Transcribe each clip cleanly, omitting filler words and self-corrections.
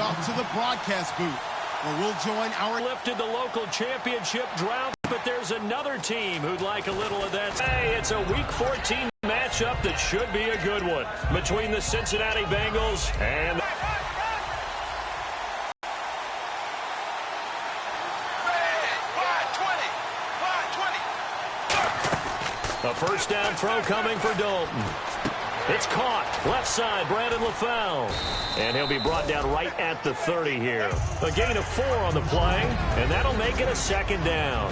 off to the broadcast booth, where we'll join our lifted the local championship drought, but there's another team who'd like a little of that. Hey, it's a Week 14 matchup that should be a good one between the Cincinnati Bengals and a first down throw coming for Dalton. It's caught. Left side, Brandon LaFell. And he'll be brought down right at the 30 here. A gain of 4 on the play, and that'll make it a second down.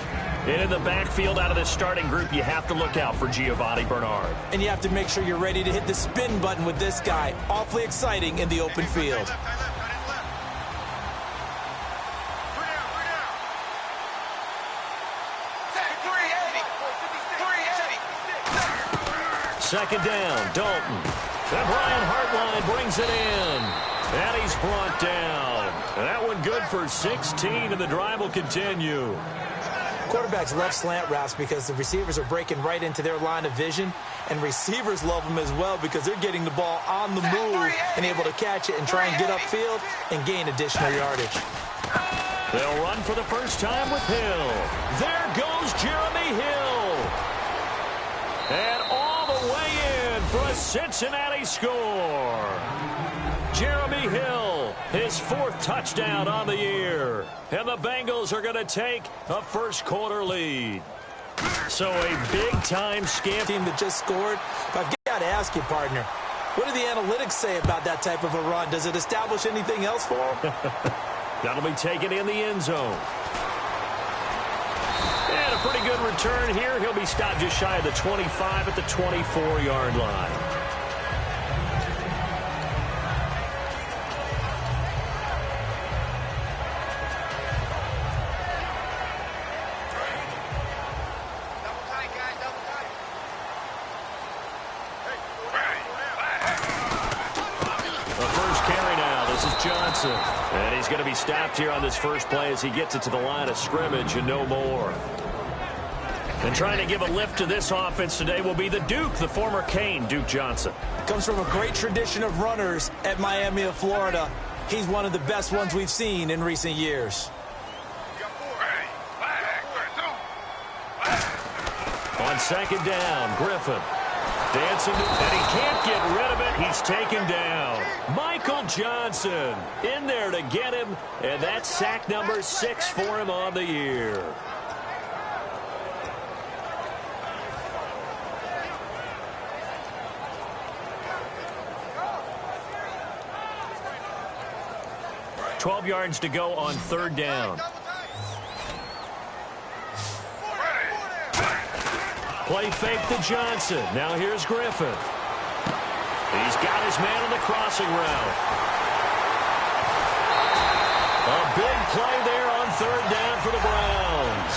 And in the backfield out of this starting group, you have to look out for Giovanni Bernard. And you have to make sure you're ready to hit the spin button with this guy. Awfully exciting in the open field. Second down, Dalton. And Brian Hartline brings it in. And he's brought down. And that one good for 16, and the drive will continue. Quarterbacks love slant routes because the receivers are breaking right into their line of vision. And receivers love them as well because they're getting the ball on the move and able to catch it and try and get upfield and gain additional yardage. They'll run for the first time with Hill. There goes Jeremy Hill. And all the way in for a Cincinnati score. Jeremy Hill, his 4th touchdown on the year. And the Bengals are going to take a first-quarter lead. So a big-time scam team that just scored. But I've got to ask you, partner, what do the analytics say about that type of a run? Does it establish anything else for them? That'll be taken in the end zone. And a pretty good return here. He'll be stopped just shy of the 25 at the 24-yard line. Johnson. And he's going to be stopped here on this first play as he gets it to the line of scrimmage and no more. And trying to give a lift to this offense today will be the Duke, the former Cane, Duke Johnson. Comes from a great tradition of runners at Miami of Florida. He's one of the best ones we've seen in recent years. On second down, Griffin. Dancing, and he can't get rid of it. He's taken down. Michael Johnson in there to get him, and that's sack number 6 for him on the year. $12 yards to go on third down. Play fake to Johnson. Now here's Griffin. He's got his man on the crossing route. A big play there on third down for the Browns.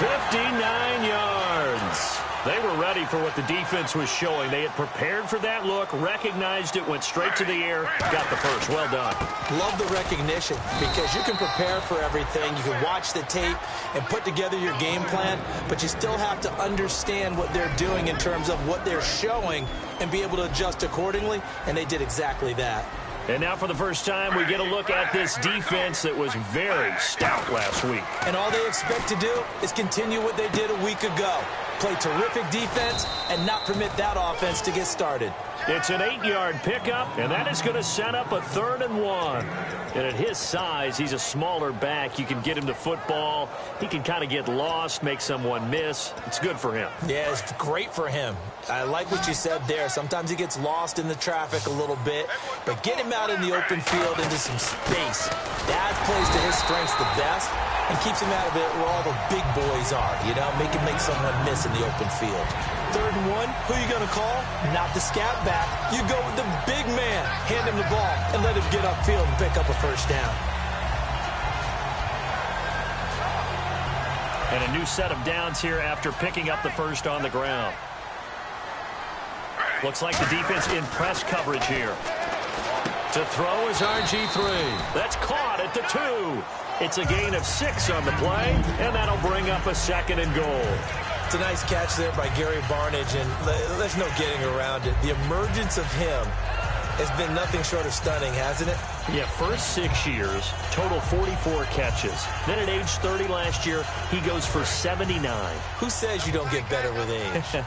59 yards. They were ready for what the defense was showing. They had prepared for that look, recognized it, went straight to the air, got the first. Well done. Love the recognition because you can prepare for everything. You can watch the tape and put together your game plan, but you still have to understand what they're doing in terms of what they're showing and be able to adjust accordingly, and they did exactly that. And now for the first time, we get a look at this defense that was very stout last week. And all they expect to do is continue what they did a week ago. Play terrific defense and not permit that offense to get started. It's an 8-yard pickup, and that is going to set up a 3rd and 1. And at his size, he's a smaller back. You can get him the football. He can kind of get lost, make someone miss. It's good for him. Yeah, it's great for him. I like what you said there. Sometimes he gets lost in the traffic a little bit, but get him out in the open field into some space. That plays to his strengths the best and keeps him out of it where all the big boys are, you know, make him make someone miss in the open field. 3rd and 1, who are you going to call? Not the scat back. You go with the big man. Hand him the ball and let him get upfield and pick up a first down. And a new set of downs here after picking up the first on the ground. Looks like the defense in press coverage here. To throw is RG3. That's caught at the 2. It's a gain of 6 on the play, and that'll bring up a 2nd and goal. It's a nice catch there by Gary Barnidge, and there's no getting around it. The emergence of him has been nothing short of stunning, hasn't it? Yeah, first 6 years, total 44 catches. Then at age 30 last year, he goes for 79. Who says you don't get better with age?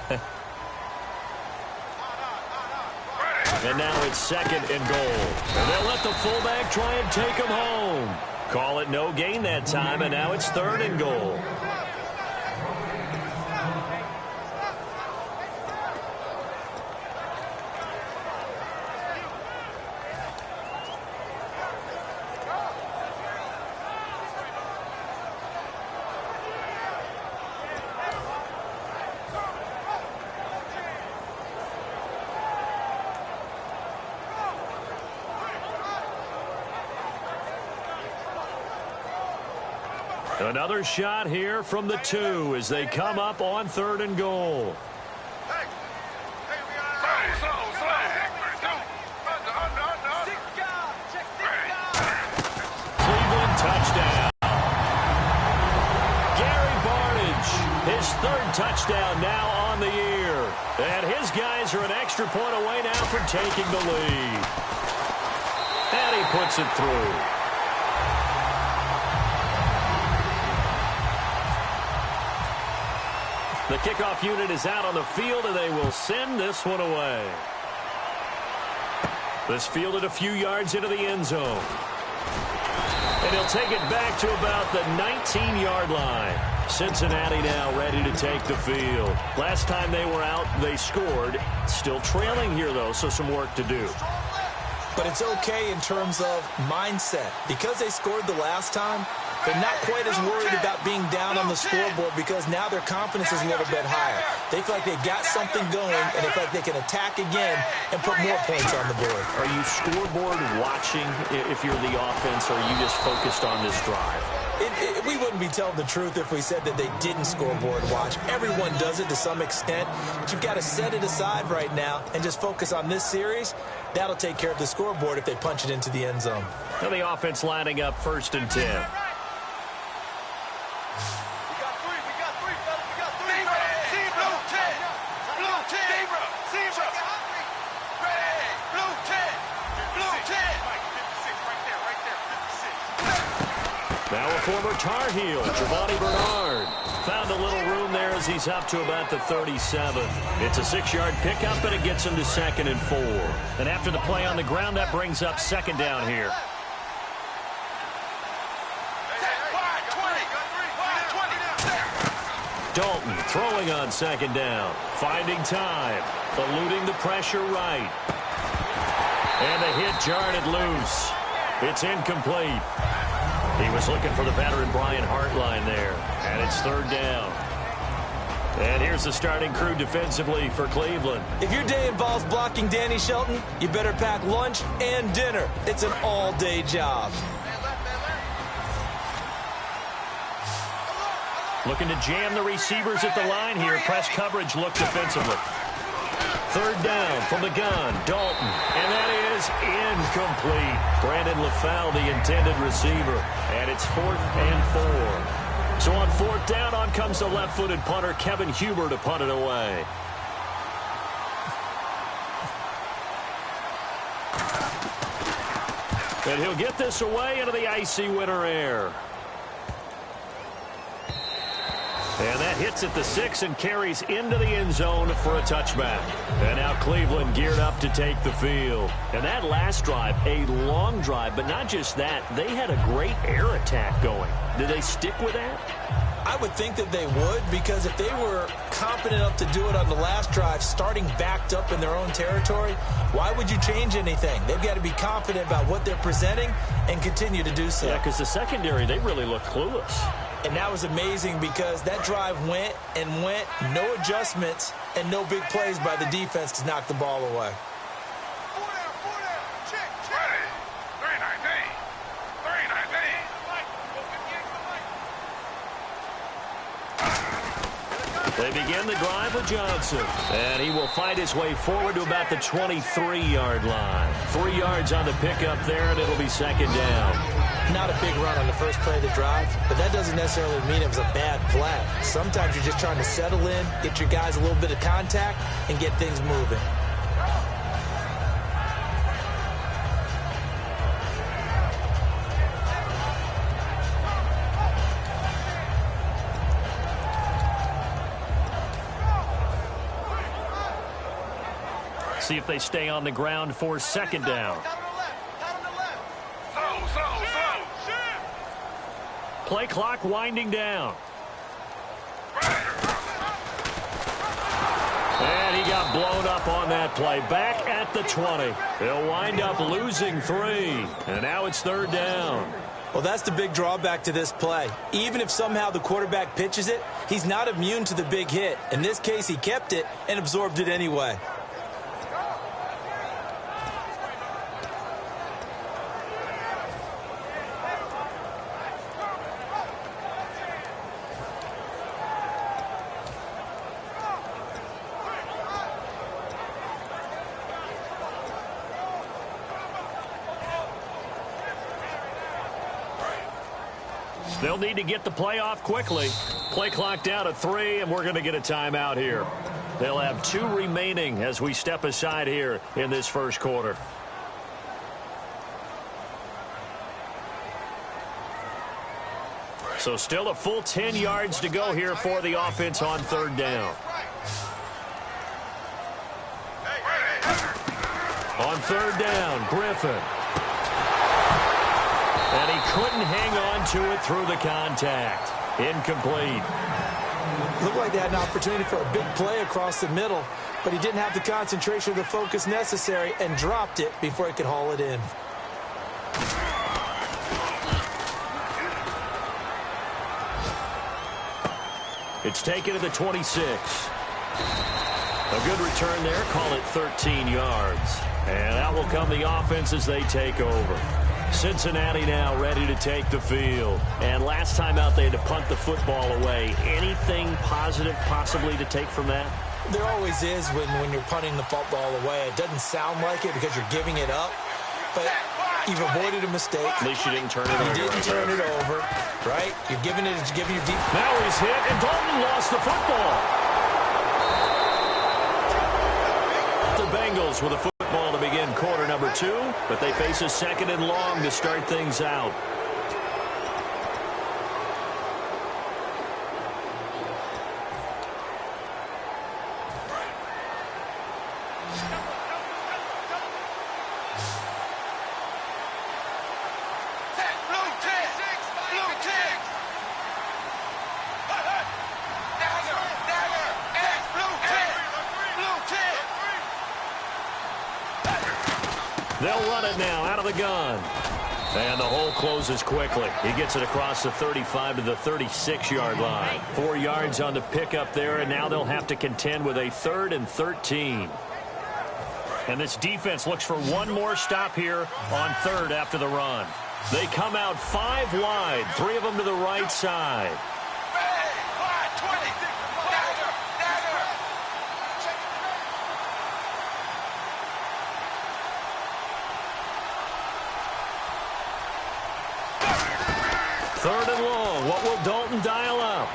And now it's second and goal. And they'll let the fullback try and take him home. Call it no gain that time, and now it's third and goal. Another shot here from the 2 as they come up on third and goal. Cleveland touchdown. Gary Barnidge, his third touchdown now on the year. And his guys are an extra point away now from taking the lead. And he puts it through. The kickoff unit is out on the field, and they will send this one away. This fielded a few yards into the end zone. And he'll take it back to about the 19-yard line. Cincinnati now ready to take the field. Last time they were out, they scored. Still trailing here, though, so some work to do. But it's okay in terms of mindset. Because they scored the last time, they're not quite as worried about being down on the scoreboard because now their confidence is a little bit higher. They feel like they got something going, and they feel like they can attack again and put more points on the board. Are you scoreboard watching if you're the offense, or are you just focused on this drive? We wouldn't be telling the truth if we said that they didn't scoreboard watch. Everyone does it to some extent, but you've got to set it aside right now and just focus on this series. That'll take care of the scoreboard if they punch it into the end zone. Now the offense lining up 1st and 10. Now a former Tar Heel, Giovanni Bernard, found a little room there as he's up to about the 37. It's a 6-yard pickup, and it gets him to 2nd and 4. And after the play on the ground, that brings up 2nd down here. Dalton throwing on 2nd down, finding time, eluding the pressure right. And the hit jarred it loose. It's incomplete. He was looking for the veteran Brian Hartline there, and it's 3rd down. And here's the starting crew defensively for Cleveland. If your day involves blocking Danny Shelton, you better pack lunch and dinner. It's an all-day job. Looking to jam the receivers at the line here. Press coverage look defensively. 3rd down from the gun, Dalton. And that is incomplete. Brandon LaFell, the intended receiver. And it's 4th and 4. So on 4th down, on comes the left-footed punter, Kevin Huber, to punt it away. And he'll get this away into the icy winter air. And that hits at the 6 and carries into the end zone for a touchback. And now Cleveland geared up to take the field. And that last drive, a long drive, but not just that. They had a great air attack going. Did they stick with that? I would think that they would, because if they were competent enough to do it on the last drive, starting backed up in their own territory, why would you change anything? They've got to be confident about what they're presenting and continue to do so. Yeah, because the secondary, they really look clueless. And that was amazing because that drive went and went, no adjustments, and no big plays by the defense to knock the ball away. They begin the drive with Johnson. And he will fight his way forward to about the 23-yard line. 3 yards on the pickup there, and it'll be 2nd down. Not a big run on the first play of the drive, but that doesn't necessarily mean it was a bad play. Sometimes you're just trying to settle in, get your guys a little bit of contact, and get things moving. see if they stay on the ground for second down. Play clock winding down. And he got blown up on that play. Back at the 20. They'll wind up losing 3. And now it's third down. Well, that's the big drawback to this play. Even if somehow the quarterback pitches it, he's not immune to the big hit. In this case, he kept it and absorbed it anyway. They'll need to get the play off quickly. Play clock down to 3, and we're going to get a timeout here. They'll have 2 remaining as we step aside here in this first quarter. So still a full 10 yards to go here for the offense on third down. On third down, Griffin. And he couldn't hang on to it through the contact. Incomplete. Looked like they had an opportunity for a big play across the middle, but he didn't have the concentration or the focus necessary and dropped it before he could haul it in. It's taken to the 26. A good return there. Call it 13 yards. And out will come the offense as they take over. Cincinnati now ready to take the field. And last time out they had to punt the football away. Anything positive possibly to take from that? There always is when you're punting the football away. It doesn't sound like it because you're giving it up. But you've avoided a mistake. At least you didn't turn it over. You didn't turn it over, right? You're giving your deep. Now he's hit, and Dalton lost the football. The Bengals with a football to begin quarter number 2, but they face a second and long to start things out. They'll run it now out of the gun. And the hole closes quickly. He gets it across the 35 to the 36-yard line. 4 yards on the pickup there, and now they'll have to contend with a 3rd and 13. And this defense looks for one more stop here on third after the run. They come out 5 wide, 3 of them to the right side. Third and long. What will Dalton dial up?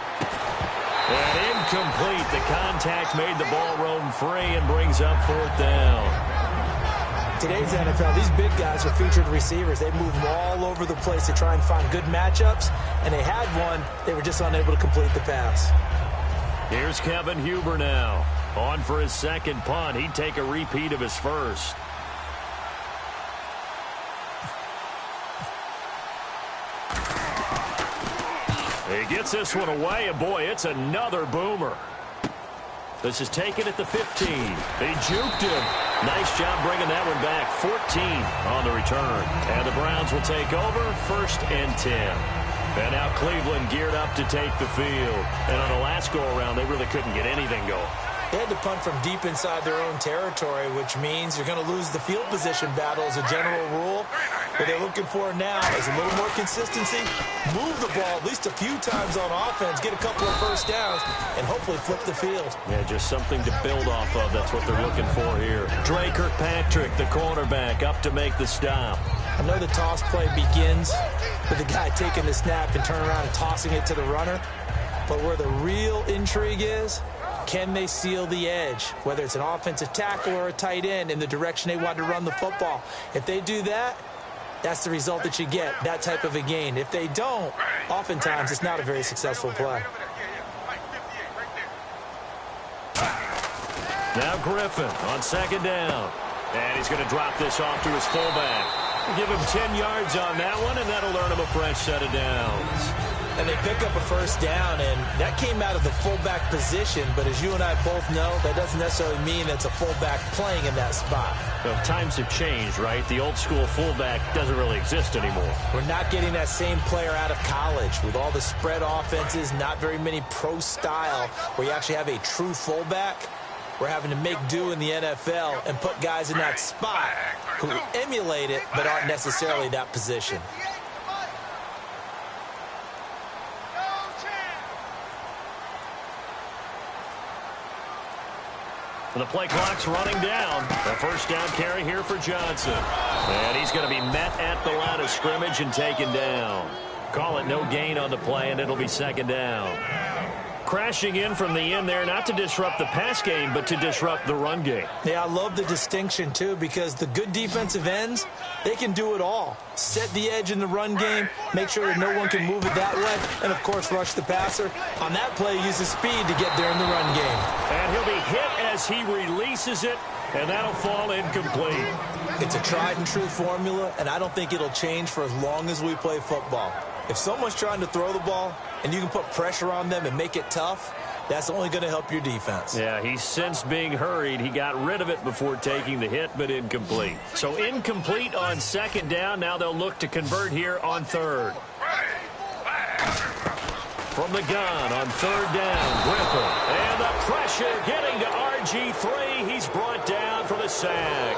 And incomplete. The contact made the ball roam free and brings up 4th down. Today's NFL, these big guys are featured receivers. They move all over the place to try and find good matchups, and they had one. They were just unable to complete the pass. Here's Kevin Huber now. On for his second punt. He'd take a repeat of his first. He gets this one away, and boy, it's another boomer. This is taken at the 15. They juked him. Nice job bringing that one back. 14 on the return. And the Browns will take over 1st and 10. And now Cleveland geared up to take the field. And on the last go-around, they really couldn't get anything going. They had to punt from deep inside their own territory, which means you're going to lose the field position battle as a general rule. What they're looking for now is a little more consistency, move the ball at least a few times on offense, get a couple of first downs, and hopefully flip the field. Yeah, just something to build off of. That's what they're looking for here. Dre Kirkpatrick, the cornerback, up to make the stop. I know the toss play begins with the guy taking the snap and turning around and tossing it to the runner. But where the real intrigue is, can they seal the edge, whether it's an offensive tackle or a tight end, in the direction they want to run the football? If they do that, that's the result that you get, that type of a gain. If they don't, oftentimes it's not a very successful play. Now Griffin on second down. And he's going to drop this off to his fullback. Give him 10 yards on that one, and that'll earn him a fresh set of downs. And they pick up a first down, and that came out of the fullback position. But as you and I both know, that doesn't necessarily mean it's a fullback playing in that spot. Well, times have changed, right? The old school fullback doesn't really exist anymore. We're not getting that same player out of college. With all the spread offenses, not very many pro style, where you actually have a true fullback. We're having to make do in the NFL and put guys in that spot who emulate it but aren't necessarily that position. The play clock's running down. The first down carry here for Johnson. And he's going to be met at the line of scrimmage and taken down. Call it no gain on the play, and it'll be second down. Crashing in from the end there, not to disrupt the pass game, but to disrupt the run game. Yeah, I love the distinction, too, because the good defensive ends, they can do it all. Set the edge in the run game, make sure that no one can move it that way, and, of course, rush the passer. On that play, use his speed to get there in the run game. And he'll be hit as he releases it, and that'll fall incomplete. It's a tried-and-true formula, and I don't think it'll change for as long as we play football. If someone's trying to throw the ball and you can put pressure on them and make it tough, that's only going to help your defense. Yeah, he's sensed being hurried. He got rid of it before taking the hit, but incomplete. So incomplete on second down. Now they'll look to convert here on third. From the gun on third down, Griffin. And the pressure getting to RG3. He's brought down for the sack.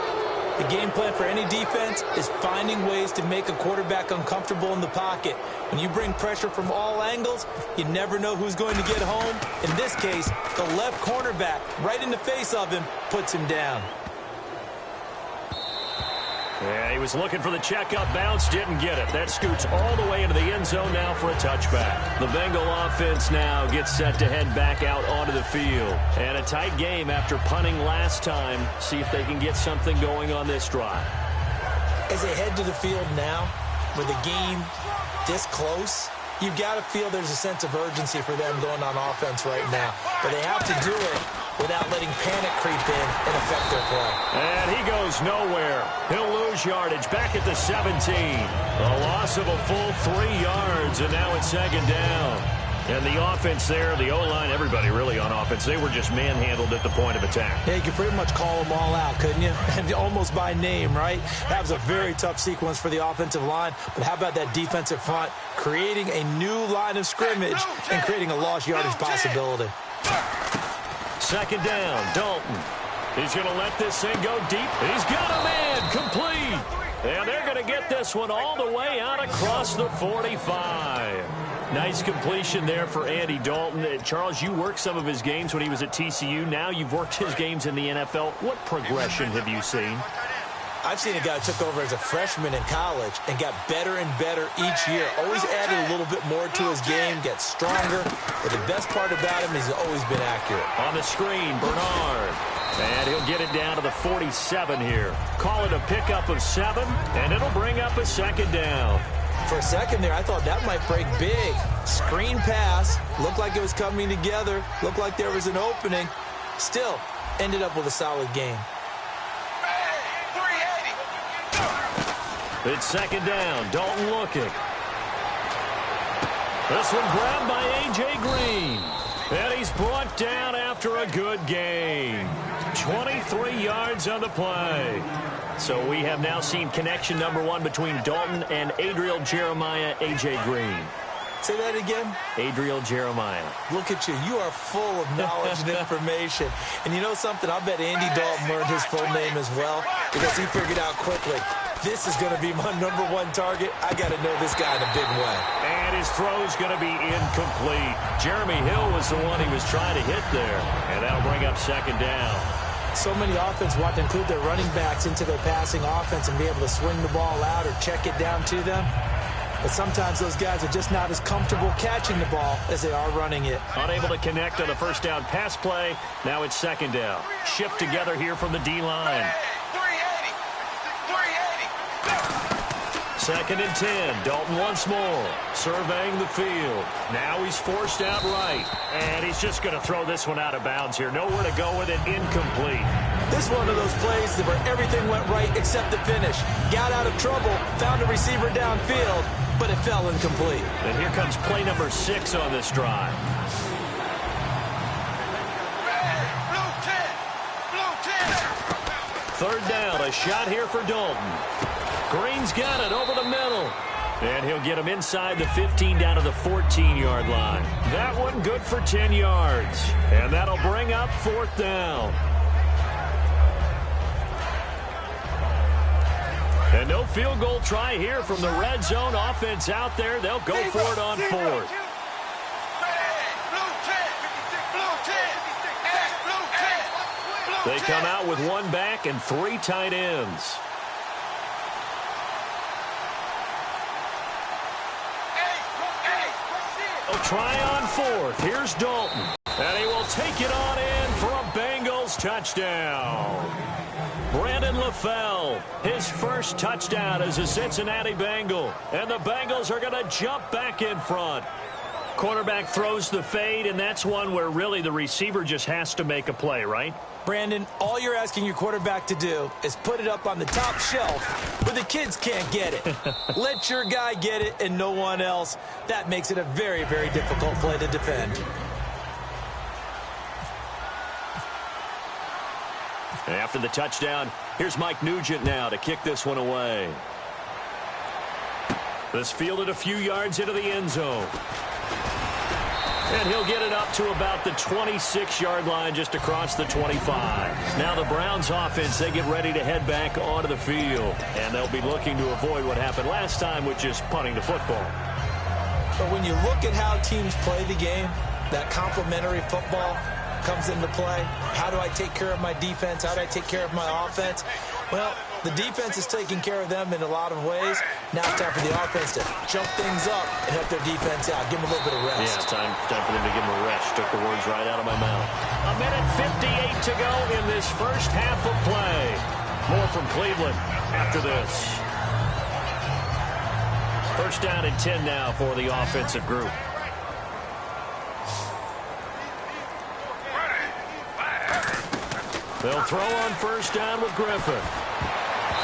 The game plan for any defense is finding ways to make a quarterback uncomfortable in the pocket. When you bring pressure from all angles, you never know who's going to get home. In this case, the left cornerback, right in the face of him, puts him down. Yeah, he was looking for the checkup bounce, didn't get it. That scoots all the way into the end zone now for a touchback. The Bengal offense now gets set to head back out onto the field. And a tight game after punting last time. See if they can get something going on this drive. As they head to the field now, with the game this close, you've got to feel there's a sense of urgency for them going on offense right now. But they have to do it without letting panic creep in and affect their play. And he goes nowhere. He'll lose yardage back at the 17. A loss of a full 3 yards, and now it's second down. And the offense there, the O-line, everybody really on offense, they were just manhandled at the point of attack. Yeah, you could pretty much call them all out, couldn't you? And almost by name, right? That was a very tough sequence for the offensive line. But how about that defensive front creating a new line of scrimmage and creating a lost yardage possibility? Second down, Dalton. He's going to let this thing go deep. He's got a man complete. And they're going to get this one all the way out across the 45. Nice completion there for Andy Dalton. Charles, you worked some of his games when he was at TCU. Now you've worked his games in the NFL. What progression have you seen? I've seen a guy who took over as a freshman in college and got better and better each year. Always added a little bit more to his game, gets stronger. But the best part about him is he's always been accurate. On the screen, Bernard. And he'll get it down to the 47 here. Call it a pickup of 7, and it'll bring up a second down. For a second there, I thought that might break big. Screen pass. Looked like it was coming together. Looked like there was an opening. Still, ended up with a solid game. It's second down. Dalton looking. This one grabbed by A.J. Green. And he's brought down after a good game. 23 yards on the play. So we have now seen connection number 1 between Dalton and Adriel Jeremiah, A.J. Green. Say that again? Adriel Jeremiah. Look at you. You are full of knowledge and information. And you know something? I bet Andy Dalton learned his full name as well because he figured out quickly, this is going to be my number 1 target. I got to know this guy in a big way. And his throw's going to be incomplete. Jeremy Hill was the one he was trying to hit there. And that'll bring up second down. So many offenses want to include their running backs into their passing offense and be able to swing the ball out or check it down to them. But sometimes those guys are just not as comfortable catching the ball as they are running it. Unable to connect on the first down pass play. Now it's second down. Shift together here from the D-line. 2nd and 10. Dalton once more, surveying the field. Now he's forced out right. And he's just going to throw this one out of bounds here. Nowhere to go with it. Incomplete. This is one of those plays where everything went right except the finish. Got out of trouble, found a receiver downfield, but it fell incomplete. And here comes play number 6 on this drive. Third down, a shot here for Dalton. Green's got it over the middle. And he'll get him inside the 15 down to the 14-yard line. That one good for 10 yards. And that'll bring up 4th down. And no field goal try here from the red zone offense out there. They'll go for it on 4th. They come out with 1 back and 3 tight ends. They'll try on 4th. Here's Dalton. And he will take it on in for a Bengals touchdown. Brandon LaFell, his first touchdown as a Cincinnati Bengal. And the Bengals are going to jump back in front. Quarterback throws the fade, and that's one where really the receiver just has to make a play, right? Brandon, all you're asking your quarterback to do is put it up on the top shelf where the kids can't get it. Let your guy get it and no one else. That makes it a very, very difficult play to defend. After the touchdown, here's Mike Nugent now to kick this one away. This fielded a few yards into the end zone. And he'll get it up to about the 26-yard line just across the 25. Now the Browns offense, they get ready to head back onto the field. And they'll be looking to avoid what happened last time, which is punting the football. But when you look at how teams play the game, that complementary football comes into play. How do I take care of my defense? How do I take care of my offense? Well, the defense is taking care of them in a lot of ways. Now it's time for the offense to jump things up and help their defense out. Give them a little bit of rest. Yeah, time for them to give them a rest. Took the words right out of my mouth. 1:58 to go in this first half of play. More from Cleveland after this. First down and 10 now for the offensive group. They'll throw on first down with Griffin.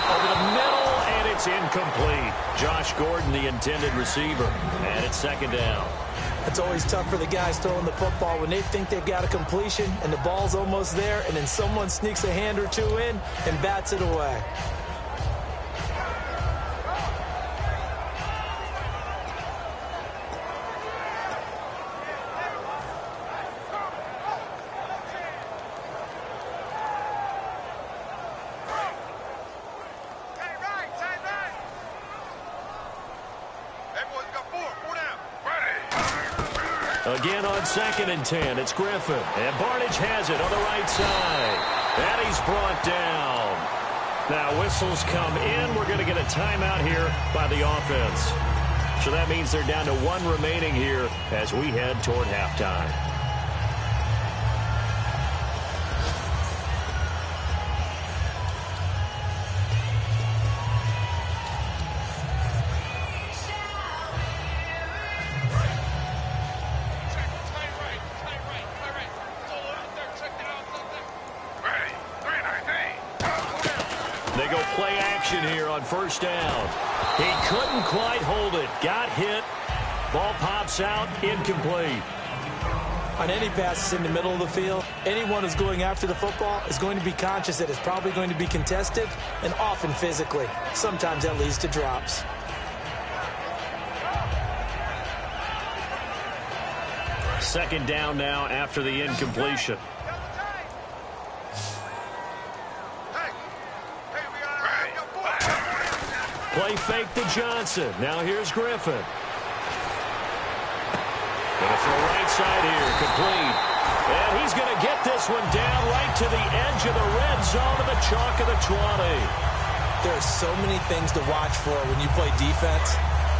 Over the middle, and it's incomplete. Josh Gordon, the intended receiver. And it's 2nd down. It's always tough for the guys throwing the football when they think they've got a completion and the ball's almost there, and then someone sneaks a hand or two in and bats it away. Again on 2nd and 10, it's Griffin. And Barnidge has it on the right side. And he's brought down. Now whistles come in. We're going to get a timeout here by the offense. So that means they're down to 1 remaining here as we head toward halftime. They go play action here on first down. He couldn't quite hold it. Got hit. Ball pops out. Incomplete. On any passes in the middle of the field, anyone who's going after the football is going to be conscious that it's probably going to be contested and often physically. Sometimes that leads to drops. Second down now after the incompletion. Play fake to Johnson. Now here's Griffin. Gonna throw right side here. Complete. And he's going to get this one down right to the edge of the red zone of the chalk of the 20. There are so many things to watch for when you play defense.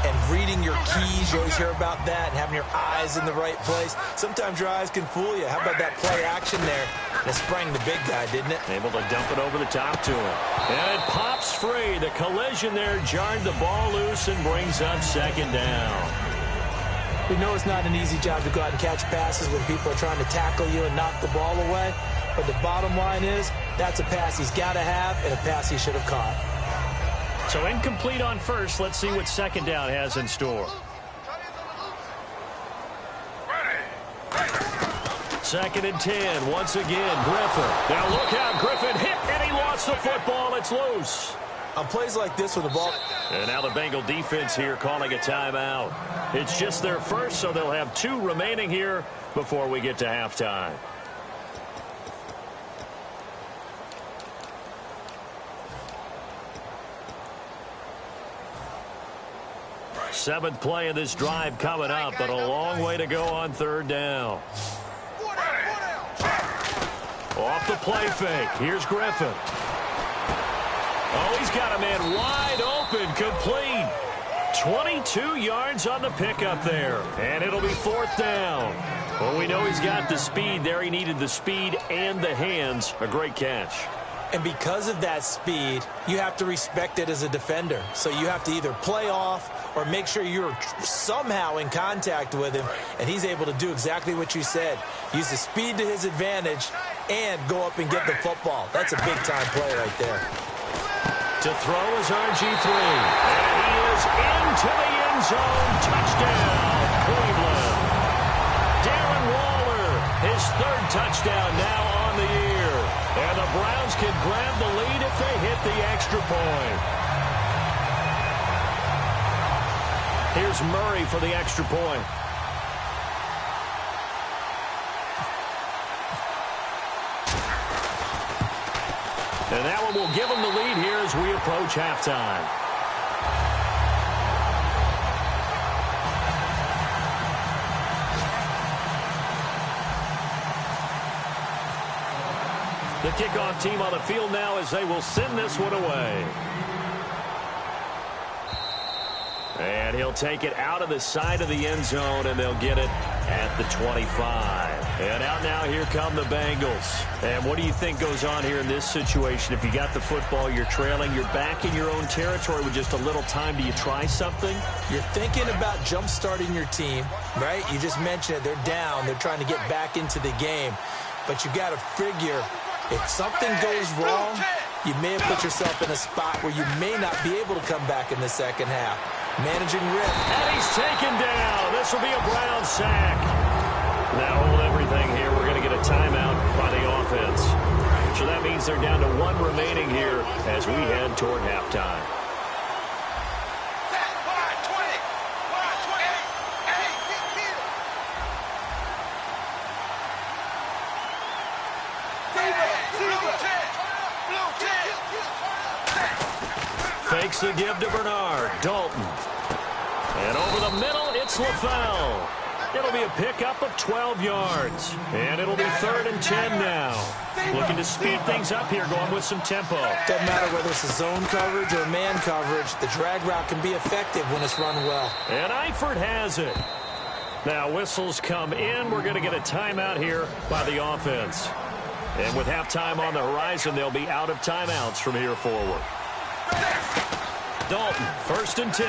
And reading your keys, you always hear about that, and having your eyes in the right place. Sometimes your eyes can fool you. How about that play action there? And it sprang the big guy, didn't it? Able to dump it over the top to him. And it pops free. The collision there jarred the ball loose and brings up second down. We know it's not an easy job to go out and catch passes when people are trying to tackle you and knock the ball away. But the bottom line is, that's a pass he's got to have and a pass he should have caught. So incomplete on first. Let's see what second down has in store. Second and 10. Once again, Griffin. Now look out. Griffin hit, and he lost the football. It's loose. On plays like this with the ball. And now the Bengal defense here calling a timeout. It's just their first, so they'll have 2 remaining here before we get to halftime. Seventh play of this drive coming up, but a long way to go on third down. Off the play fake. Here's Griffin. Oh, he's got a man wide open, complete. 22 yards on the pickup there, and it'll be fourth down. Well, we know he's got the speed there. He needed the speed and the hands. A great catch. And because of that speed, you have to respect it as a defender. So you have to either play off or make sure you're somehow in contact with him, and he's able to do exactly what you said. Use the speed to his advantage and go up and get the football. That's a big-time play right there. To throw is RG3. And he is into the end zone. Touchdown, Cleveland. Darren Waller, his 3rd touchdown now on the year. And the Browns can grab the lead if they hit the extra point. Here's Murray for the extra point. And that one will give them the lead here as we approach halftime. The kickoff team on the field now as they will send this one away. And he'll take it out of the side of the end zone, and they'll get it at the 25. And out now, here come the Bengals. And what do you think goes on here in this situation? If you got the football, you're trailing, you're back in your own territory with just a little time. Do you try something? You're thinking about jump-starting your team, right? You just mentioned it. They're down. They're trying to get back into the game. But you got to figure, if something goes wrong, you may have put yourself in a spot where you may not be able to come back in the second half. Managing risk. And he's taken down. This will be a Brown sack. Now hold everything here. We're going to get a timeout by the offense. So that means they're down to 1 remaining here as we head toward halftime. Fakes the give to Bernard. Dalton. And over the middle, it's LaFell. It'll be a pickup of 12 yards. And it'll be 3rd and 10 now. Looking to speed things up here, going with some tempo. Doesn't matter whether it's a zone coverage or man coverage. The drag route can be effective when it's run well. And Eifert has it. Now whistles come in. We're going to get a timeout here by the offense. And with halftime on the horizon, they'll be out of timeouts from here forward. Dalton, 1st and 10.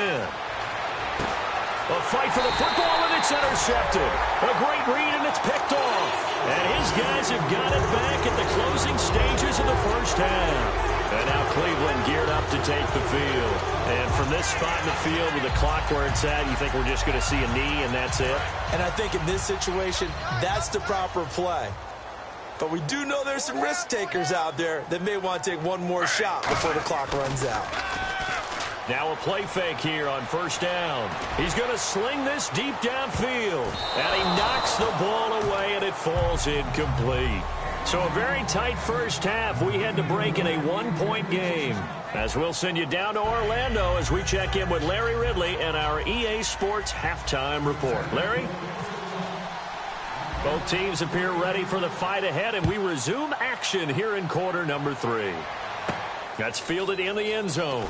A fight for the football, and it's intercepted. A great read, and it's picked off. And his guys have got it back at the closing stages of the first half. And now Cleveland geared up to take the field. And from this spot in the field with the clock where it's at, you think we're just going to see a knee and that's it? And I think in this situation, that's the proper play. But we do know there's some risk takers out there that may want to take one more shot before the clock runs out. Now a play fake here on 1st down. He's going to sling this deep downfield. And he knocks the ball away, and it falls incomplete. So a very tight first half. We had to break in a 1-point game. As we'll send you down to Orlando as we check in with Larry Ridley and our EA Sports halftime report. Larry? Both teams appear ready for the fight ahead, and we resume action here in quarter number 3. That's fielded in the end zone.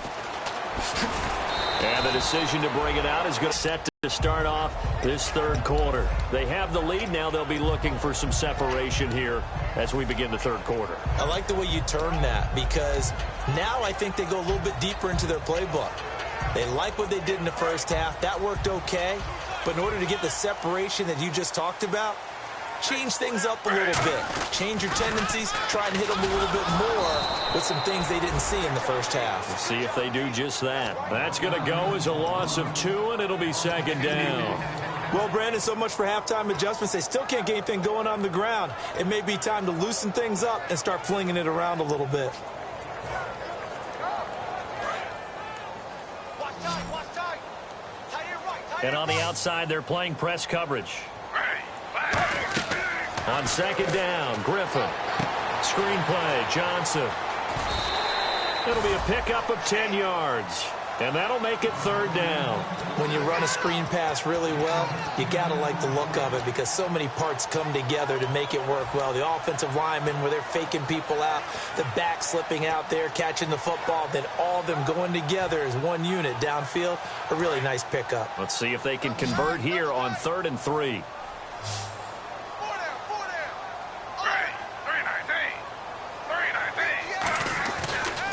And the decision to bring it out is going to set to start off this third quarter. They have the lead. Now they'll be looking for some separation here as we begin the third quarter. I like the way you term that, because now I think they go a little bit deeper into their playbook. They like what they did in the first half. That worked okay. But in order to get the separation that you just talked about, change things up a little bit. Change your tendencies. Try and hit them a little bit more with some things they didn't see in the first half. We'll see if they do just that. That's going to go as a loss of 2, and it'll be second down. Well, Brandon, so much for halftime adjustments. They still can't get anything going on the ground. It may be time to loosen things up and start flinging it around a little bit. And on the outside, they're playing press coverage. On second down, Griffin. Screen play, Johnson. It'll be a pickup of 10 yards. And that'll make it third down. When you run a screen pass really well, you got to like the look of it, because so many parts come together to make it work well. The offensive linemen, where they're faking people out, the back slipping out there, catching the football, then all of them going together as one unit downfield. A really nice pickup. Let's see if they can convert here on 3rd and 3.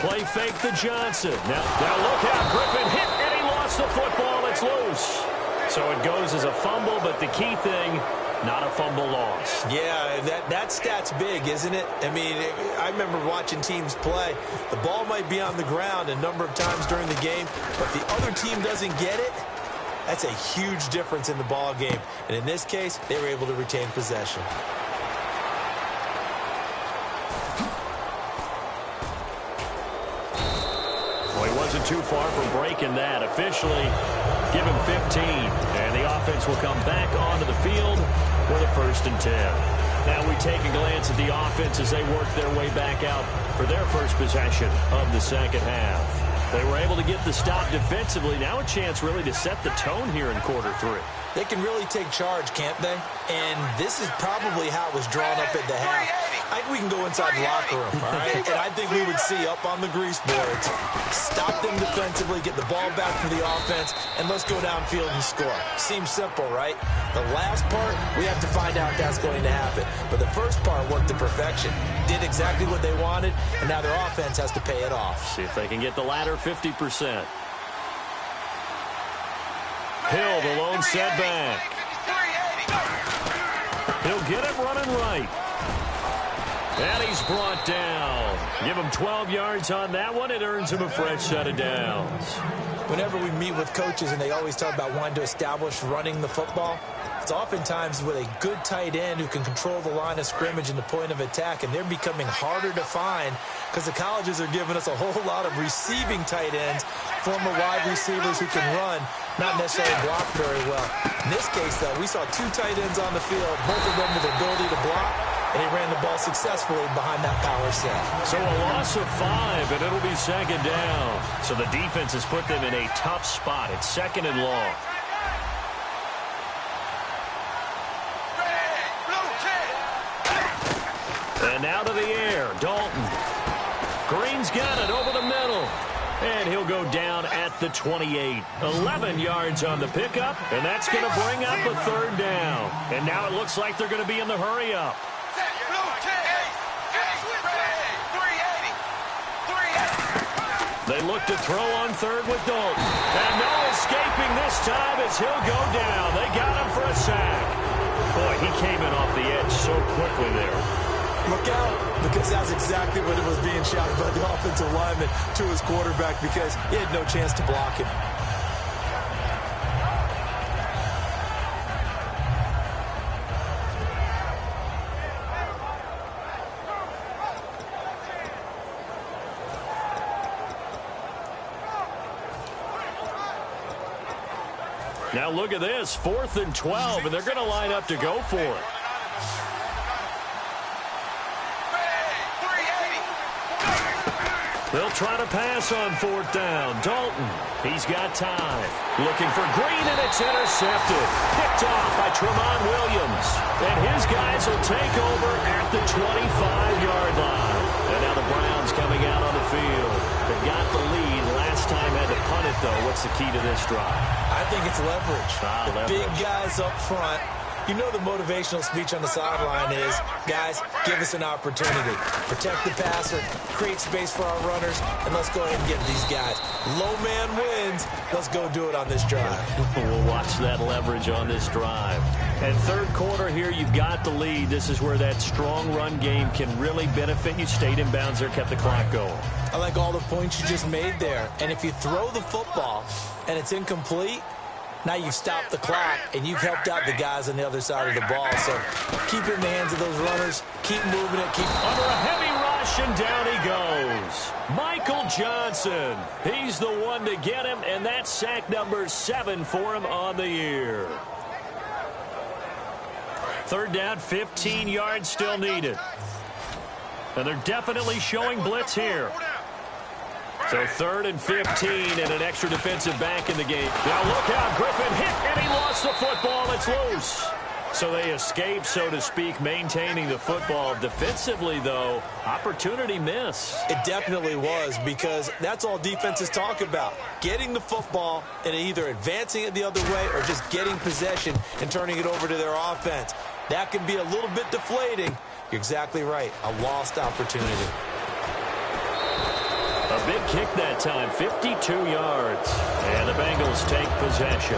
Play fake to Johnson. Now look out. Griffin hit, and he lost the football. It's loose. So it goes as a fumble, but the key thing, not a fumble loss. Yeah, that stat's big, isn't it? I mean, I remember watching teams play. The ball might be on the ground a number of times during the game, but the other team doesn't get it. That's a huge difference in the ball game. And in this case, they were able to retain possession. Wasn't too far from breaking that. Officially, give him 15. And the offense will come back onto the field for the 1st and 10. Now we take a glance at the offense as they work their way back out for their first possession of the second half. They were able to get the stop defensively. Now a chance really to set the tone here in quarter 3. They can really take charge, can't they? And this is probably how it was drawn up at the half. I think we can go inside the locker room, all right? And I think we would see up on the grease boards, stop them defensively, get the ball back for the offense, and let's go downfield and score. Seems simple, right? The last part, we have to find out if that's going to happen. But the first part worked to perfection. Did exactly what they wanted, and now their offense has to pay it off. See if they can get the latter 50%. Hill, the lone setback. He'll get it running right. And he's brought down. Give him 12 yards on that one. It earns him a fresh set of downs. Whenever we meet with coaches and they always talk about wanting to establish running the football, it's oftentimes with a good tight end who can control the line of scrimmage and the point of attack, and they're becoming harder to find because the colleges are giving us a whole lot of receiving tight ends, former wide receivers who can run, not necessarily block very well. In this case, though, we saw 2 tight ends on the field, both of them with the ability to block, and he ran the ball successfully behind that power set. So a loss of 5, and it'll be second down. So the defense has put them in a tough spot. It's 2nd and long. And now to the air, Dalton. Green's got it over the middle. And he'll go down at the 28. 11 yards on the pickup, and that's going to bring up a 3rd down. And now it looks like they're going to be in the hurry-up. They look to throw on 3rd with Dalton. And no escaping this time as he'll go down. They got him for a sack. Boy, he came in off the edge so quickly there. Look out, because that's exactly what it was being shouted by the offensive lineman to his quarterback, because he had no chance to block him. Now look at this, 4th and 12, and they're going to line up to go for it. They'll try to pass on 4th down. Dalton, he's got time. Looking for Green, and it's intercepted. Picked off by Tremont Williams. And his guys will take over at the 25-yard line. And now the Browns coming out on the field. They got the lead. Last time had to punt it, though. What's the key to this drive? I think it's leverage. Leverage. Big guys up front. You know the motivational speech on the sideline is, guys, give us an opportunity. Protect the passer, create space for our runners, and let's go ahead and get these guys. Low man wins. Let's go do it on this drive. We'll watch that leverage on this drive. And third quarter here, you've got the lead. This is where that strong run game can really benefit you. Stayed in bounds there, kept the clock going. I like all the points you just made there. And if you throw the football and it's incomplete, now you've stopped the clock, and you've helped out the guys on the other side of the ball. So keep it in the hands of those runners. Keep moving it. Keep under a heavy rush, and down he goes. Michael Johnson. He's the one to get him, and that's sack number 7 for him on the year. Third down, 15 yards still needed. And they're definitely showing blitz here. So 3rd and 15 and an extra defensive back in the game. Now look out, Griffin hit and he lost the football. It's loose. So they escape, so to speak, maintaining the football. Defensively, though, opportunity miss. It definitely was, because that's all defenses talk about. Getting the football and either advancing it the other way or just getting possession and turning it over to their offense. That can be a little bit deflating. You're exactly right. A lost opportunity. A big kick that time, 52 yards. And the Bengals take possession.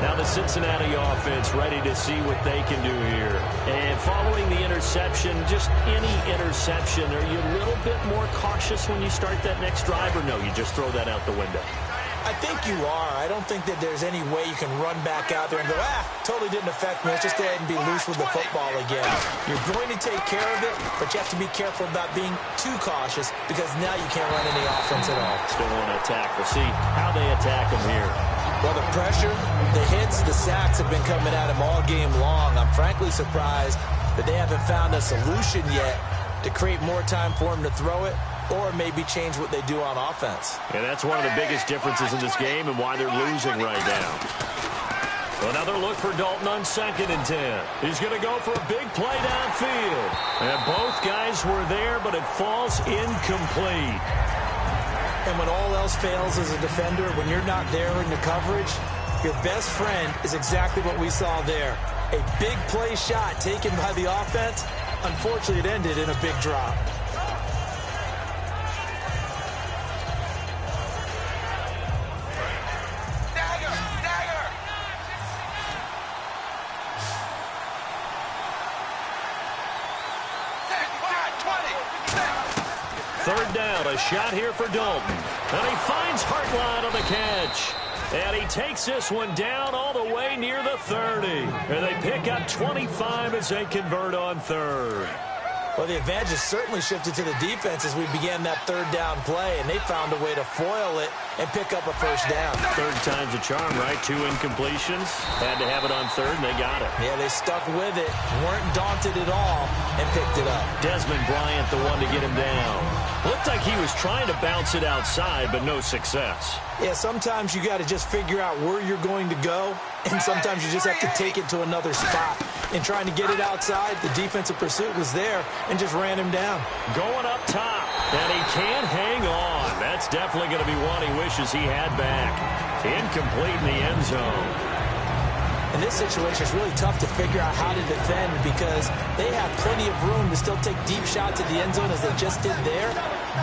Now the Cincinnati offense ready to see what they can do here. And following the interception, just any interception, are you a little bit more cautious when you start that next drive, or no, you just throw that out the window? I think you are. I don't think that there's any way you can run back out there and go, totally didn't affect me. Let's just go ahead and be loose with the football again. You're going to take care of it, but you have to be careful about being too cautious, because now you can't run any offense at all. Still want to attack. We'll see how they attack him here. Well, the pressure, the hits, the sacks have been coming at him all game long. I'm frankly surprised that they haven't found a solution yet to create more time for him to throw it, or maybe change what they do on offense. And that's one of the biggest differences in this game and why they're losing right now. Another look for Dalton on 2nd and 10. He's going to go for a big play downfield. And both guys were there, but it falls incomplete. And when all else fails as a defender, when you're not there in the coverage, your best friend is exactly what we saw there. A big play shot taken by the offense. Unfortunately, it ended in a big drop. Third down, a shot here for Dalton. And he finds Hartline on the catch. And he takes this one down all the way near the 30. And they pick up 25 as they convert on 3rd. Well, the advantage has certainly shifted to the defense as we began that 3rd down play, and they found a way to foil it and pick up a 1st down. 3rd time's a charm, right? 2 incompletions. Had to have it on 3rd, and they got it. Yeah, they stuck with it, weren't daunted at all, and picked it up. Desmond Bryant, the one to get him down. Looked like he was trying to bounce it outside, but no success. Yeah, sometimes you got to just figure out where you're going to go, and sometimes you just have to take it to another spot. In trying to get it outside, the defensive pursuit was there and just ran him down. Going up top, and he can't hang on. That's definitely going to be one he wishes he had back. Incomplete in the end zone. In this situation, it's really tough to figure out how to defend, because they have plenty of room to still take deep shots at the end zone as they just did there.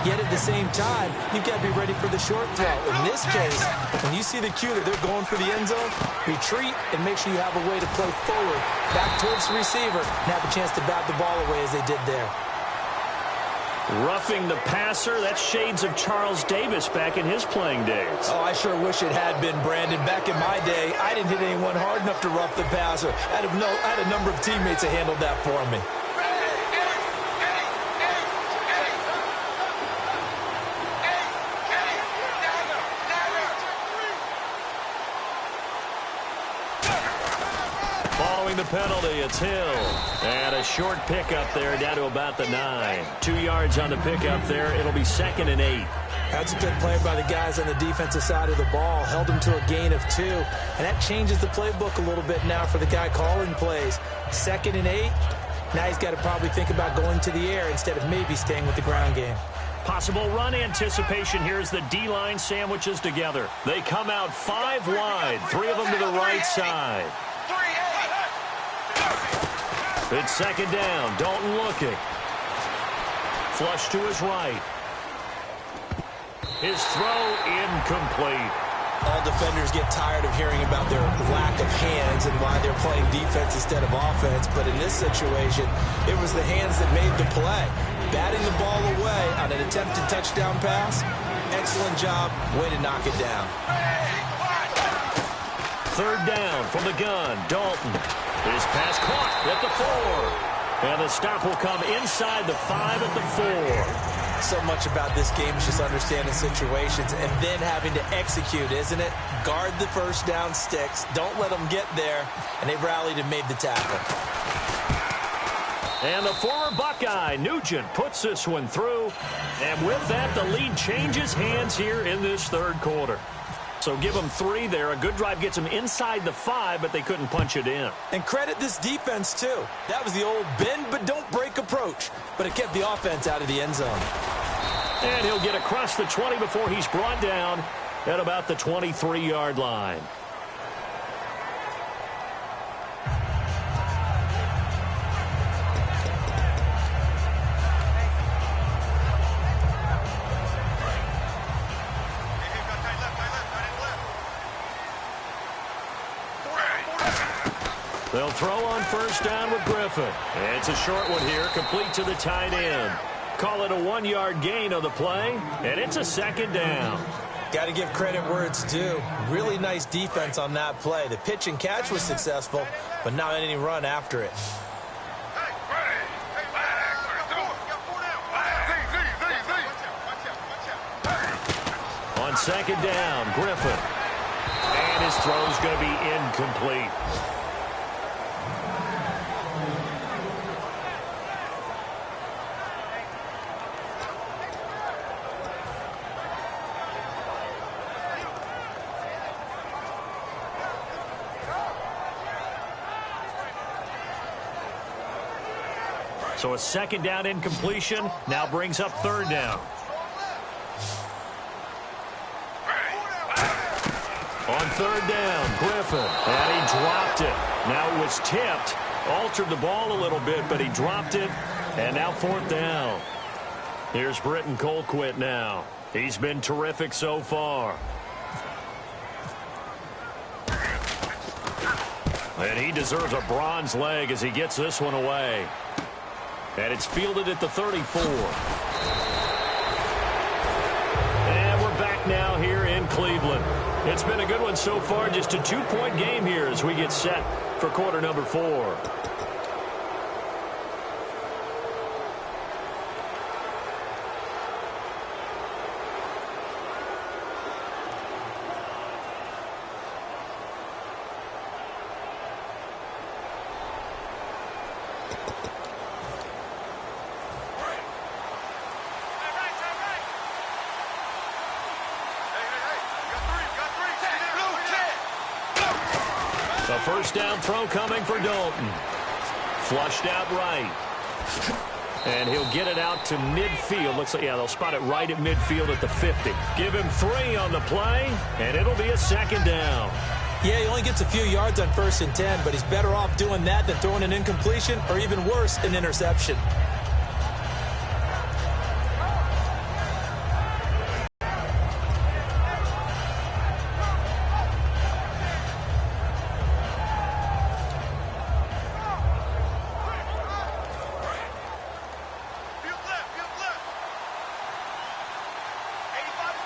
Yet at the same time, you've got to be ready for the short throw. In this case, when you see the cue that they're going for the end zone, retreat and make sure you have a way to play forward, back towards the receiver, and have a chance to bat the ball away as they did there. Roughing the passer, that's shades of Charles Davis back in his playing days. Oh, I sure wish it had been, Brandon. Back in my day, I didn't hit anyone hard enough to rough the passer. I had a number of teammates that handled that for me. The penalty, it's Hill. And a short pickup there down to about the 9. 2 yards on the pickup there. It'll be 2nd and 8. That's a good play by the guys on the defensive side of the ball. Held them to a gain of 2. And that changes the playbook a little bit now for the guy calling plays. 2nd and 8. Now he's got to probably think about going to the air instead of maybe staying with the ground game. Possible run anticipation here as the D-line sandwiches together. They come out 5 wide, 3 of them to the right side. It's second down. Dalton looking. Flush to his right. His throw incomplete. All defenders get tired of hearing about their lack of hands and why they're playing defense instead of offense. But in this situation, it was the hands that made the play. Batting the ball away on an attempted touchdown pass. Excellent job. Way to knock it down. Third down from the gun. Dalton. His pass caught at the 4. And the stop will come inside the 5 at the 4. So much about this game is just understanding situations and then having to execute, isn't it? Guard the first down sticks. Don't let them get there. And they rallied and made the tackle. And the former Buckeye, Nugent, puts this one through. And with that, the lead changes hands here in this third quarter. So give them 3 there. A good drive gets them inside the 5, but they couldn't punch it in. And credit this defense, too. That was the old bend but don't break approach. But it kept the offense out of the end zone. And he'll get across the 20 before he's brought down at about the 23-yard line. They'll throw on first down with Griffin. And it's a short one here, complete to the tight end. Call it a 1-yard gain on the play, and it's a second down. Got to give credit where it's due. Really nice defense on that play. The pitch and catch was successful, but not any run after it. On second down, Griffin. And his throw's going to be incomplete. So a second down incompletion now brings up third down. On third down, Griffin. And he dropped it. Now it was tipped. Altered the ball a little bit, but he dropped it. And now fourth down. Here's Britton Colquitt now. He's been terrific so far. And he deserves a bronze leg as he gets this one away. And it's fielded at the 34. And we're back now here in Cleveland. It's been a good one so far. Just a 2-point game here as we get set for quarter number 4. A first down throw coming for Dalton. Flushed out right. And he'll get it out to midfield. Looks like, yeah, they'll spot it right at midfield at the 50. Give him 3 on the play, and it'll be a second down. Yeah, he only gets a few yards on 1st and 10, but he's better off doing that than throwing an incompletion or even worse, an interception.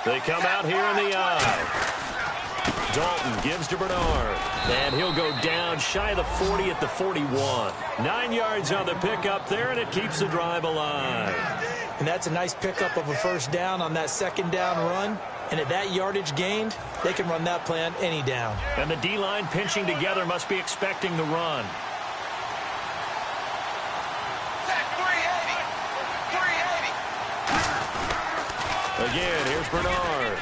They come out here in the eye. Dalton gives to Bernard. And he'll go down shy of the 40 at the 41. 9 yards on the pickup there, and it keeps the drive alive. And that's a nice pickup of a first down on that second down run. And at that yardage gained, they can run that play on any down. And the D-line pinching together must be expecting the run. Again, here's Bernard.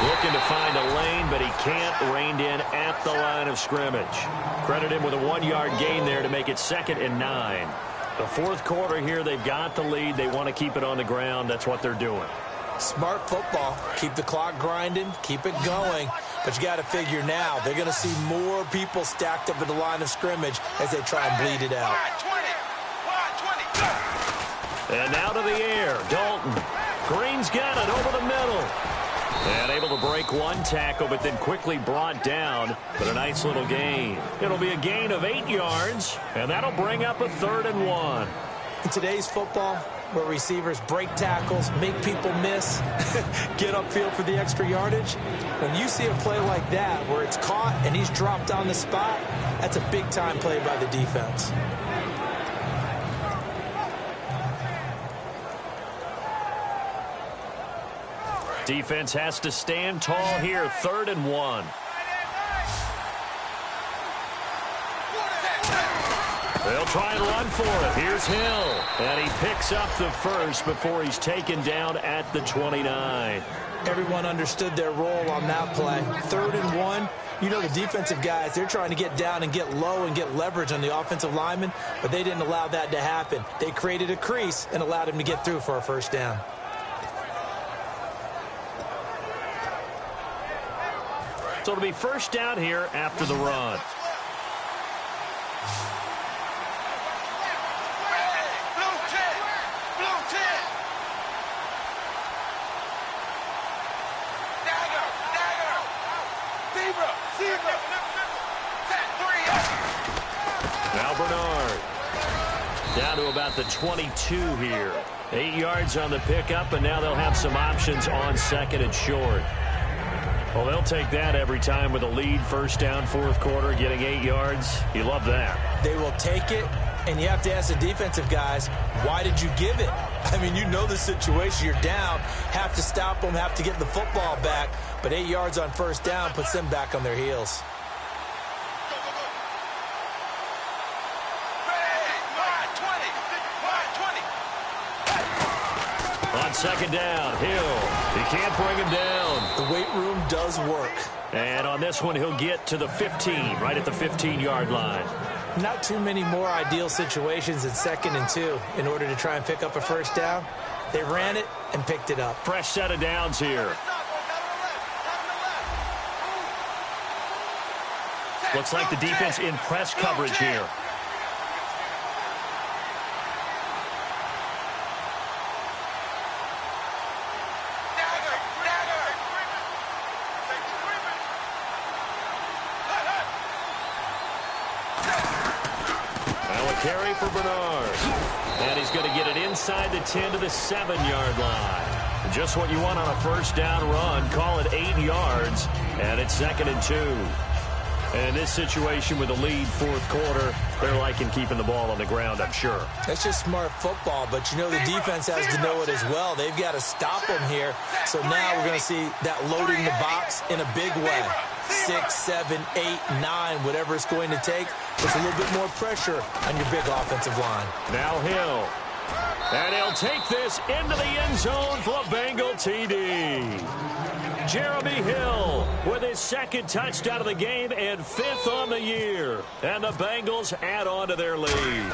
Looking to find a lane, but he can't. Reined in at the line of scrimmage. Credit him with a 1-yard gain there to make it 2nd and 9. The fourth quarter here, they've got the lead. They want to keep it on the ground. That's what they're doing. Smart football. Keep the clock grinding. Keep it going. But you got to figure now, they're going to see more people stacked up at the line of scrimmage as they try and bleed it out. And now to the air. Dalton. Green's got it over the middle. And able to break one tackle, but then quickly brought down. But a nice little gain. It'll be a gain of 8 yards, and that'll bring up a 3rd and 1. In today's football, where receivers break tackles, make people miss, get upfield for the extra yardage, when you see a play like that where it's caught and he's dropped on the spot, that's a big-time play by the defense. Defense has to stand tall here. 3rd and 1. They'll try and run for it. Here's Hill. And he picks up the first before he's taken down at the 29. Everyone understood their role on that play. 3rd and 1. You know the defensive guys, they're trying to get down and get low and get leverage on the offensive lineman, but they didn't allow that to happen. They created a crease and allowed him to get through for a first down. So it'll be first down here after the run. Now Bernard. Down to about the 22 here. 8 yards on the pickup, and now they'll have some options on 2nd and short. Well, they'll take that every time with a lead. First down, 4th quarter, getting 8 yards. You love that. They will take it, and you have to ask the defensive guys, why did you give it? I mean, you know the situation. You're down, have to stop them, have to get the football back. But 8 yards on first down puts them back on their heels. On 2nd down, Hill. He can't bring him down. The weight room does work. And on this one, he'll get to the 15, right at the 15-yard line. Not too many more ideal situations in 2nd and 2 in order to try and pick up a first down. They ran it and picked it up. Fresh set of downs here. Looks like the defense in press coverage here. Carry for Bernard. And he's going to get it inside the 10 to the 7-yard line. Just what you want on a first down run. Call it 8 yards. And it's 2nd and 2. And in this situation with a lead 4th quarter, they're liking keeping the ball on the ground, I'm sure. That's just smart football, but you know the defense has to know it as well. They've got to stop them here. So now we're going to see that loading the box in a big way. 6, 7, 8, 9, whatever it's going to take. Puts a little bit more pressure on your big offensive line. Now Hill. And he'll take this into the end zone for a Bengal TD. Jeremy Hill with his 2nd touchdown of the game and 5th on the year. And the Bengals add on to their lead.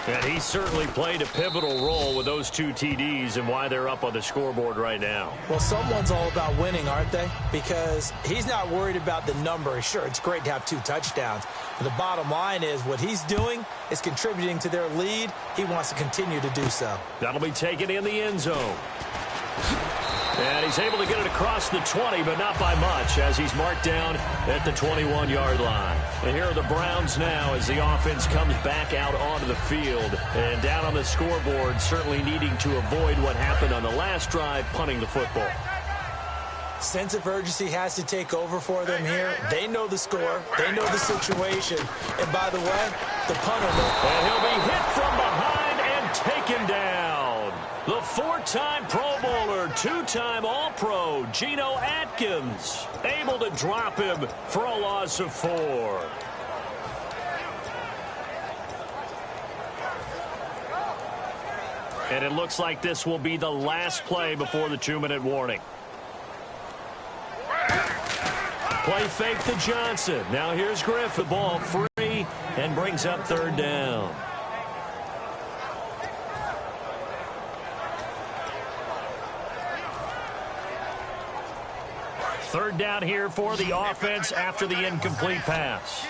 And he certainly played a pivotal role with those 2 TDs and why they're up on the scoreboard right now. Well, someone's all about winning, aren't they? Because he's not worried about the number. Sure, it's great to have 2 touchdowns. But the bottom line is what he's doing is contributing to their lead. He wants to continue to do so. That'll be taken in the end zone. And he's able to get it across the 20, but not by much, as he's marked down at the 21-yard line. And here are the Browns now as the offense comes back out onto the field. And down on the scoreboard, certainly needing to avoid what happened on the last drive, punting the football. Sense of urgency has to take over for them here. They know the score. They know the situation. And by the way, the punter knows. And he'll be hit from behind and taken down. The 4-time Pro Bowler, 2-time All-Pro, Geno Atkins, able to drop him for a loss of 4. And it looks like this will be the last play before the 2-minute warning. Play fake to Johnson. Now here's Griff, the ball free, and brings up 3rd down. Third down here for the offense after the incomplete pass.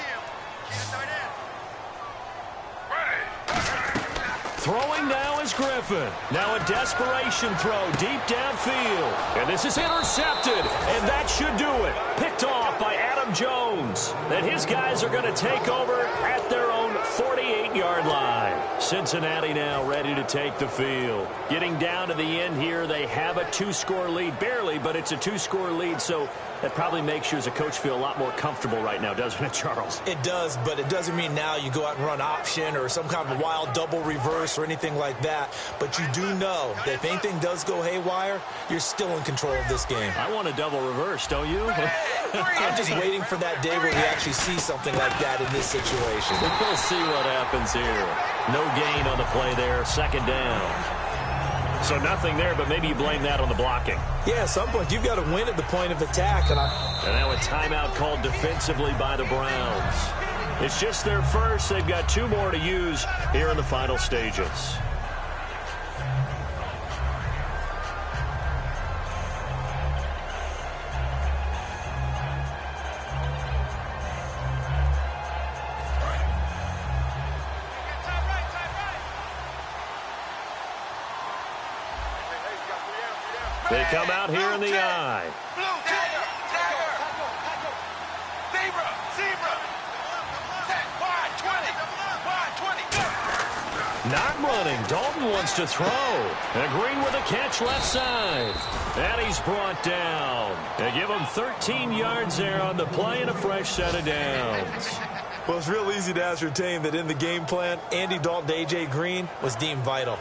Throwing now is Griffin. Now a desperation throw deep downfield. And this is intercepted. And that should do it. Picked off by Adam Jones. And his guys are going to take over at their own 48-yard line. Cincinnati now ready to take the field. Getting down to the end here, they have a 2-score lead. Barely, but it's a 2-score lead, so that probably makes you as a coach feel a lot more comfortable right now, doesn't it, Charles? It does, but it doesn't mean now you go out and run option or some kind of wild double reverse or anything like that. But you do know that if anything does go haywire, you're still in control of this game. I want a double reverse, don't you? I'm just waiting for that day where we actually see something like that in this situation. We'll see what happens here. No gain on the play there. Second down. So nothing there, but maybe you blame that on the blocking. Yeah, at some point you've got to win at the point of attack. And now a timeout called defensively by the Browns. It's just their first. They've got 2 more to use here in the final stages. They come out here in the eye. Not running. Dalton wants to throw. And Green with a catch left side. And he's brought down. They give him 13 yards there on the play and a fresh set of downs. Well, it's real easy to ascertain that in the game plan, Andy Dalton to A.J. Green was deemed vital.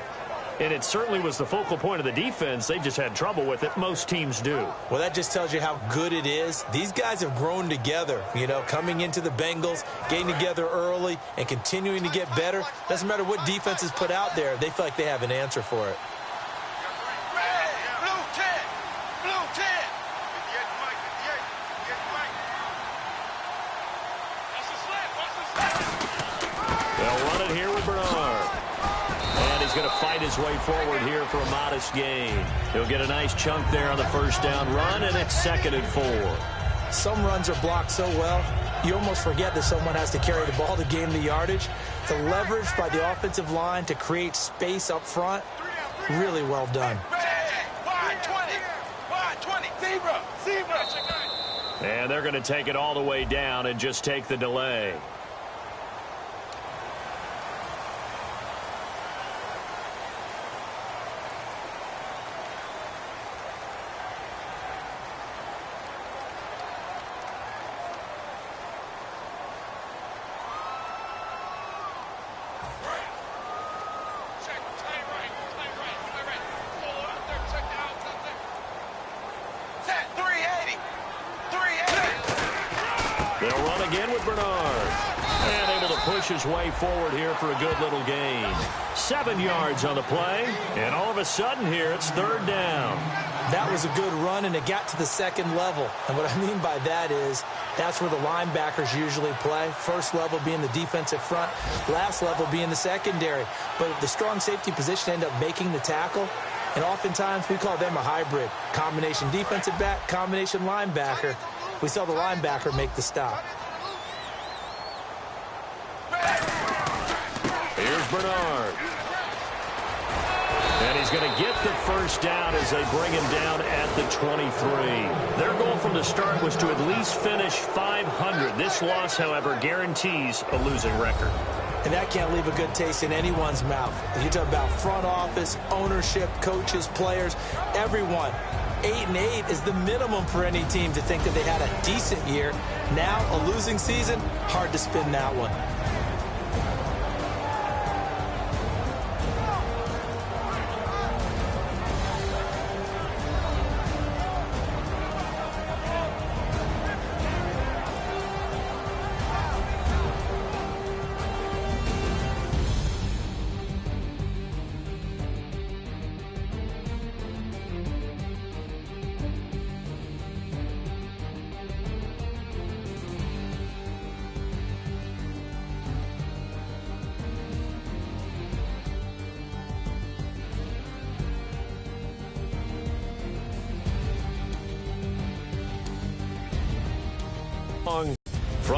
And it certainly was the focal point of the defense. They just had trouble with it. Most teams do. Well, that just tells you how good it is. These guys have grown together, coming into the Bengals, getting together early, and continuing to get better. Doesn't matter what defense is put out there. They feel like they have an answer for it. They'll run it here with Bernard. And he's going to fight his way forward here for a modest gain. He'll get a nice chunk there on the first down run, and it's 2nd and 4. Some runs are blocked so well, you almost forget that someone has to carry the ball to gain the yardage. The leverage by the offensive line to create space up front, really well done. And they're going to take it all the way down and just take the delay. They'll run again with Bernard. And able to push his way forward here for a good little gain. 7 yards on the play. And all of a sudden here, it's 3rd down. That was a good run, and it got to the 2nd level. And what I mean by that is that's where the linebackers usually play. First level being the defensive front, last level being the secondary. But the strong safety position ended up making the tackle. And oftentimes we call them a hybrid. Combination defensive back, combination linebacker. We saw the linebacker make the stop. Here's Bernard. And he's going to get the first down as they bring him down at the 23. Their goal from the start was to at least finish 500. This loss, however, guarantees a losing record. And that can't leave a good taste in anyone's mouth. If you talk about front office, ownership, coaches, players, everyone. 8-8 is the minimum for any team to think that they had a decent year. Now, a losing season, hard to spin that one.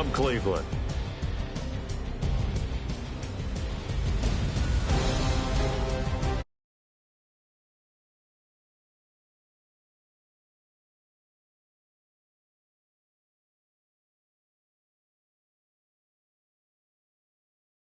from Cleveland.